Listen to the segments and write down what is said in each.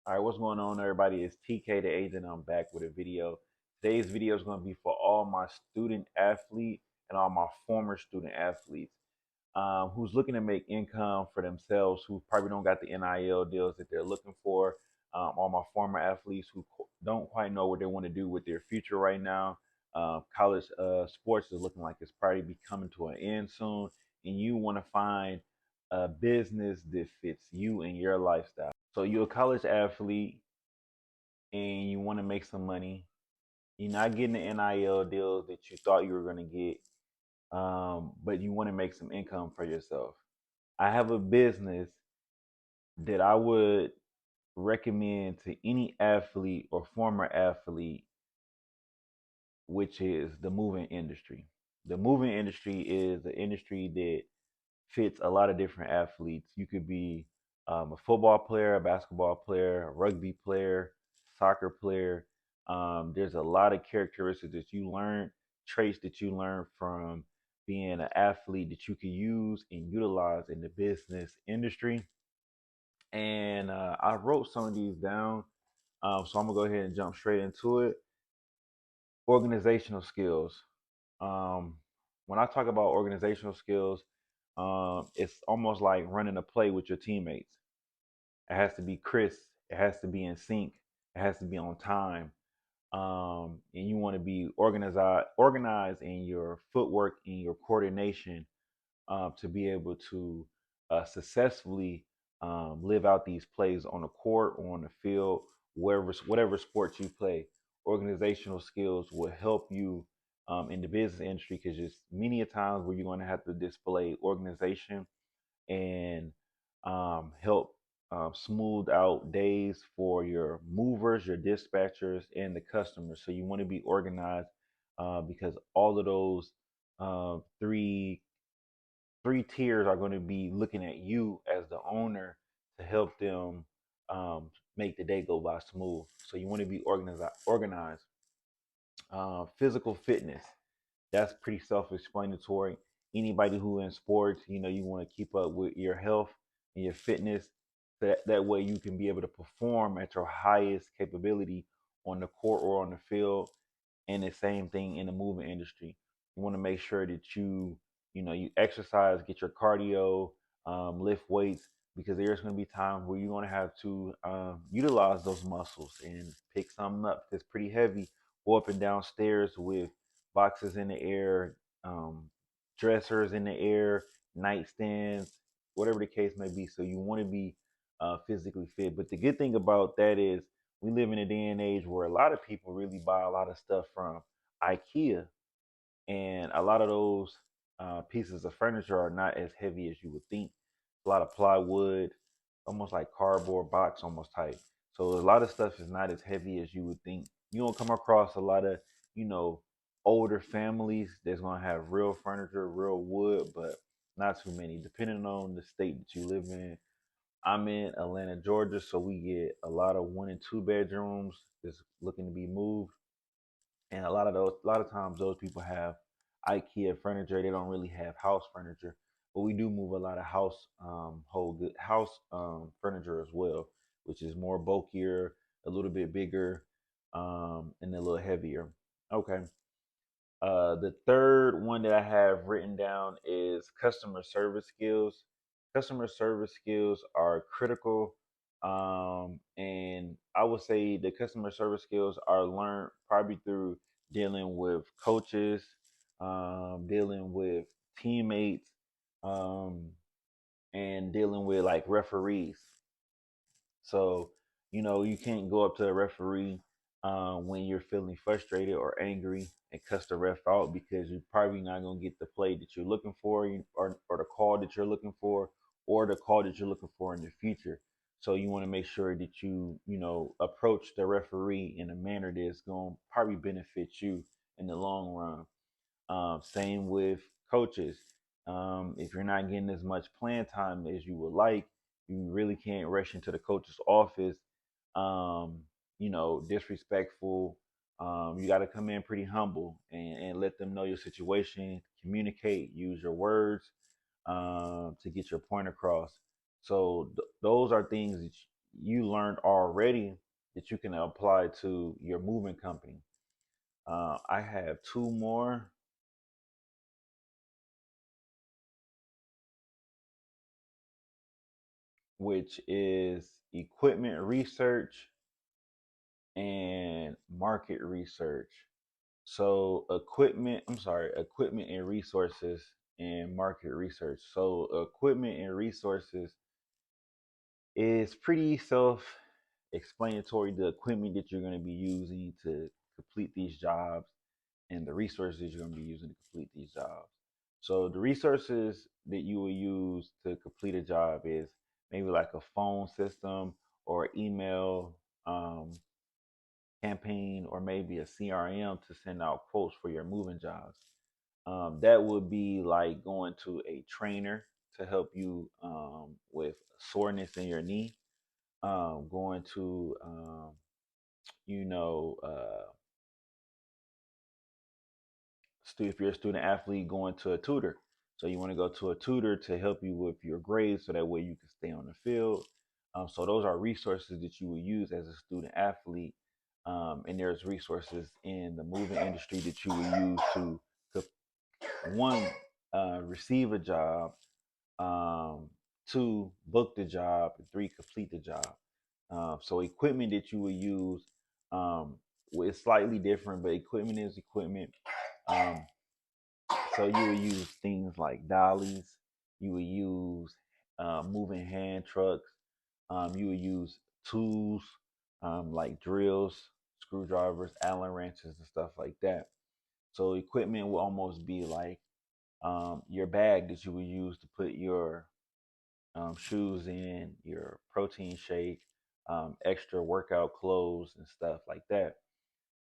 All right, what's going on, everybody? It's TK the Agent. I'm back with a video. Today's video is going to be for all my student athlete and all my former student athletes who's looking to make income for themselves, who probably don't got the NIL deals that they're looking for. All my former athletes who don't quite know what they want to do with their future right now. College sports is looking like it's probably be coming to an end soon, and you want to find a business that fits you and your lifestyle. So you're a college athlete and you want to make some money. You're not getting the NIL deals that you thought you were going to get, but you want to make some income for yourself. I have a business that I would recommend to any athlete or former athlete, which is the moving industry. The moving industry is an industry that fits a lot of different athletes. You could be a football player, a basketball player, a rugby player, soccer player. There's a lot of characteristics that you learn, traits that you learn from being an athlete that you can use and utilize in the business industry. And I wrote some of these down. So I'm gonna go ahead and jump straight into it. Organizational skills. Um, when I talk about organizational skills, it's almost like running a play with your teammates. It has to be crisp. It has to be in sync. It has to be on time. And you want to be organized in your footwork, in your coordination, to be able to successfully live out these plays on the court or on the field, whatever sport you play. Organizational skills will help you in the business industry because there's many a times where you're going to have to display organization and help smooth out days for your movers, your dispatchers, and the customers. So you want to be organized because all of those three tiers are going to be looking at you as the owner to help them make the day go by smooth. So you want to be organized. Physical fitness, that's pretty self-explanatory. Anybody who in sports, you want to keep up with your health and your fitness. That way you can be able to perform at your highest capability on the court or on the field. And the same thing in the moving industry. You want to make sure that you exercise, get your cardio, lift weights, because there's going to be times where you're going to have to utilize those muscles and pick something up that's pretty heavy, go up and down stairs with boxes in the air, um, dressers in the air, nightstands, whatever the case may be. So you want to be physically fit. But the good thing about that is we live in a day and age where a lot of people really buy a lot of stuff from IKEA, and a lot of those pieces of furniture are not as heavy as you would think. A lot of plywood, almost like cardboard box, almost type. So a lot of stuff is not as heavy as you would think. You don't come across a lot of, you know, older families that's gonna have real furniture, real wood, but not too many, depending on the state that you live in. I'm in Atlanta, Georgia, so we get a lot of 1 and 2 bedrooms that's looking to be moved, and a lot of times those people have IKEA furniture. They don't really have house furniture, but we do move a lot of whole good house furniture as well, which is more bulkier, a little bit bigger, and a little heavier. Okay. The third one that I have written down is customer service skills. Customer service skills are critical. And I would say the customer service skills are learned probably through dealing with coaches, dealing with teammates, um, and dealing with like referees. So, you can't go up to a referee when you're feeling frustrated or angry and cuss the ref out because you're probably not going to get the play that you're looking for, or the call that you're looking for, or the call that you're looking for in the future. So you want to make sure that approach the referee in a manner that's going to probably benefit you in the long run. Same with coaches. If you're not getting as much playing time as you would like, you really can't rush into the coach's office, disrespectful. You got to come in pretty humble and let them know your situation, communicate, use your words to get your point across. So those are things that you learned already that you can apply to your moving company. I have two more, which is equipment research and market research. So equipment and resources and market research. So equipment and resources is pretty self-explanatory. The equipment that you're going to be using to complete these jobs and the resources you're going to be using to complete these jobs. So the resources that you will use to complete a job is maybe like a phone system or email campaign or maybe a CRM to send out quotes for your moving jobs. That would be like going to a trainer to help you with soreness in your knee. Going to, you know, if you're a student athlete, going to a tutor. So you want to go to a tutor to help you with your grades, so that way you can stay on the field. So those are resources that you will use as a student athlete. And there's resources in the moving industry that you will use to one, receive a job, two, book the job, and three, complete the job. So equipment that you will use, it's slightly different, but equipment is equipment. Um, so you will use things like dollies. You will use moving hand trucks. You will use tools like drills, screwdrivers, Allen wrenches, and stuff like that. So equipment will almost be like your bag that you will use to put your shoes in, your protein shake, extra workout clothes, and stuff like that.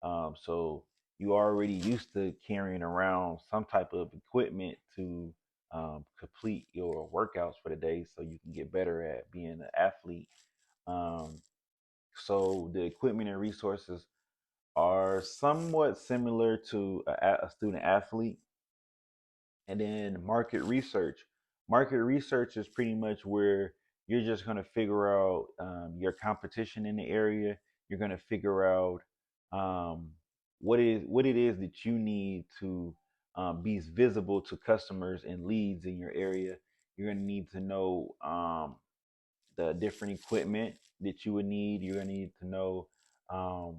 So you already used to carrying around some type of equipment to complete your workouts for the day so you can get better at being an athlete. Um, so the equipment and resources are somewhat similar to a student athlete. And then market research is pretty much where you're just going to figure out your competition in the area. You're going to figure out um, what it is that you need to be visible to customers and leads in your area. You're going to need to know the different equipment that you would need. You're gonna need to know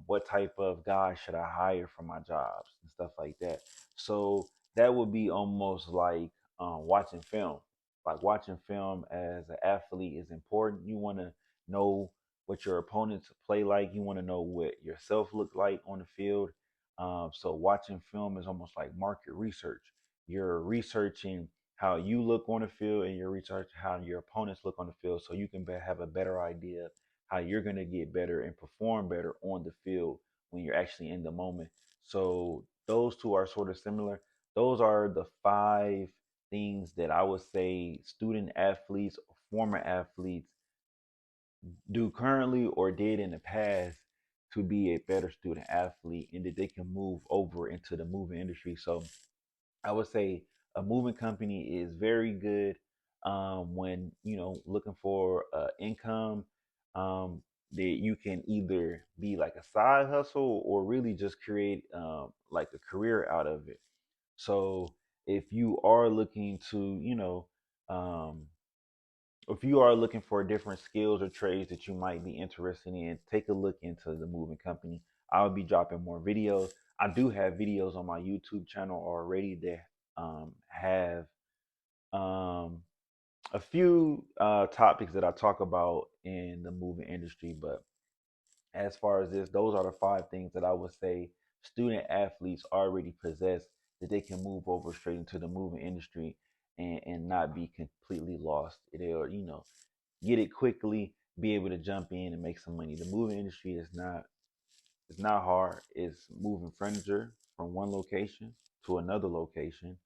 what type of guy should I hire for my jobs and stuff like that. So that would be almost like watching film. Like watching film as an athlete is important. You want to know what your opponents play like. You want to know what yourself look like on the field. So watching film is almost like market research. You're researching how you look on the field and your research how your opponents look on the field, so you can have a better idea how you're going to get better and perform better on the field when you're actually in the moment. So those two are sort of similar. Those are the five things that I would say student athletes or former athletes do currently or did in the past to be a better student athlete, and that they can move over into the moving industry. So I would say a moving company is very good when looking for income um, that you can either be like a side hustle or really just create like a career out of it. So if you are looking to, um, if you are looking for different skills or trades that you might be interested in, take a look into the moving company. I'll be dropping more videos. I do have videos on my YouTube channel already that have um, a few topics that I talk about in the moving industry. But as far as this, those are the five things that I would say student athletes already possess that they can move over straight into the moving industry and not be completely lost. They'll, get it quickly, be able to jump in and make some money. The moving industry is not it's not hard. It's moving furniture from one location to another location.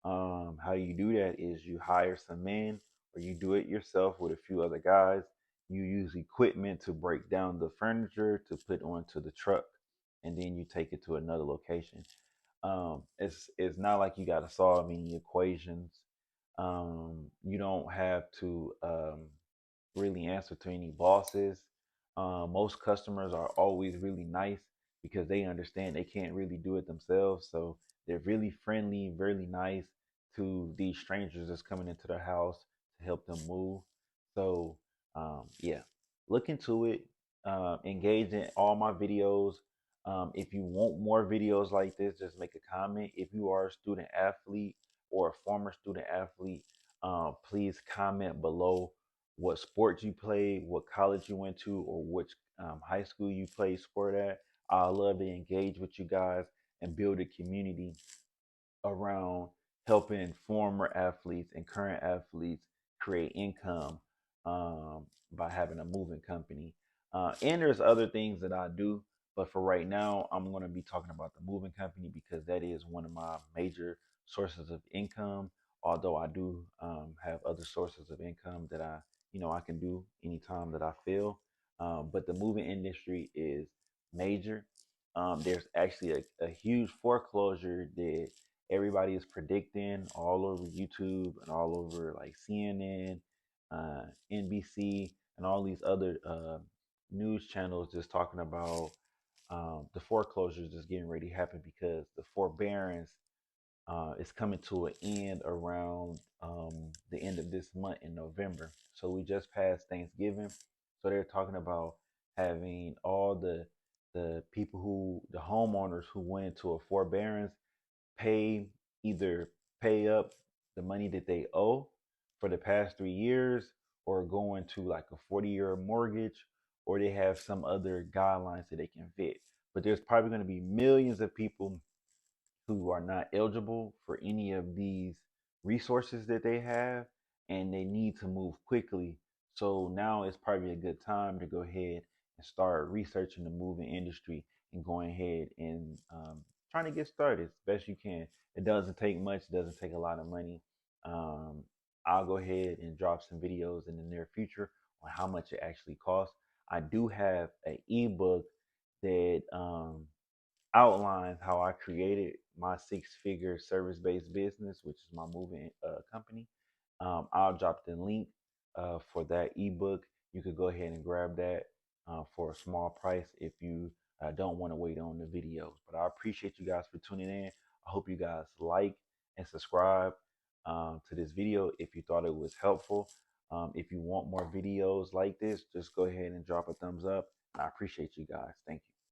How you do that is you hire some men or you do it yourself with a few other guys. You use equipment to break down the furniture to put onto the truck, and then you take it to another location. It's not like you got to solve any equations. You don't have to. really answer to any bosses. Most customers are always really nice because they understand they can't really do it themselves. So they're really friendly, really nice to these strangers that's coming into their house to help them move. So yeah, look into it. Engage in all my videos. If you want more videos like this, just make a comment. If you are a student athlete or a former student athlete, please comment below what sports you played, what college you went to, or which high school you played sport at. I love to engage with you guys and build a community around helping former athletes and current athletes create income by having a moving company. And there's other things that I do, but for right now, I'm going to be talking about the moving company because that is one of my major sources of income. Although I do have other sources of income that I can do anytime that I feel. But the moving industry is major. There's actually a huge foreclosure that everybody is predicting all over YouTube and all over like CNN, NBC, and all these other news channels just talking about the foreclosures just getting ready to happen because the forbearance is coming to an end around the end of this month in November. So we just passed Thanksgiving, so they're talking about having all the people the homeowners who went into a forbearance pay either pay up the money that they owe for the past 3 years or go into like a 40-year mortgage or they have some other guidelines that they can fit. But there's probably going to be millions of people who are not eligible for any of these resources that they have and they need to move quickly. So now is probably a good time to go ahead and start researching the moving industry and going ahead and trying to get started as best you can. It doesn't take much, it doesn't take a lot of money. Um, I'll go ahead and drop some videos in the near future on how much it actually costs. I do have an ebook that outlines how I created my six-figure service-based business, which is my moving company. I'll drop the link for that ebook. You could go ahead and grab that for a small price if you don't want to wait on the videos. But I appreciate you guys for tuning in. I hope you guys like and subscribe to this video if you thought it was helpful. If you want more videos like this, just go ahead and drop a thumbs up. I appreciate you guys. Thank you.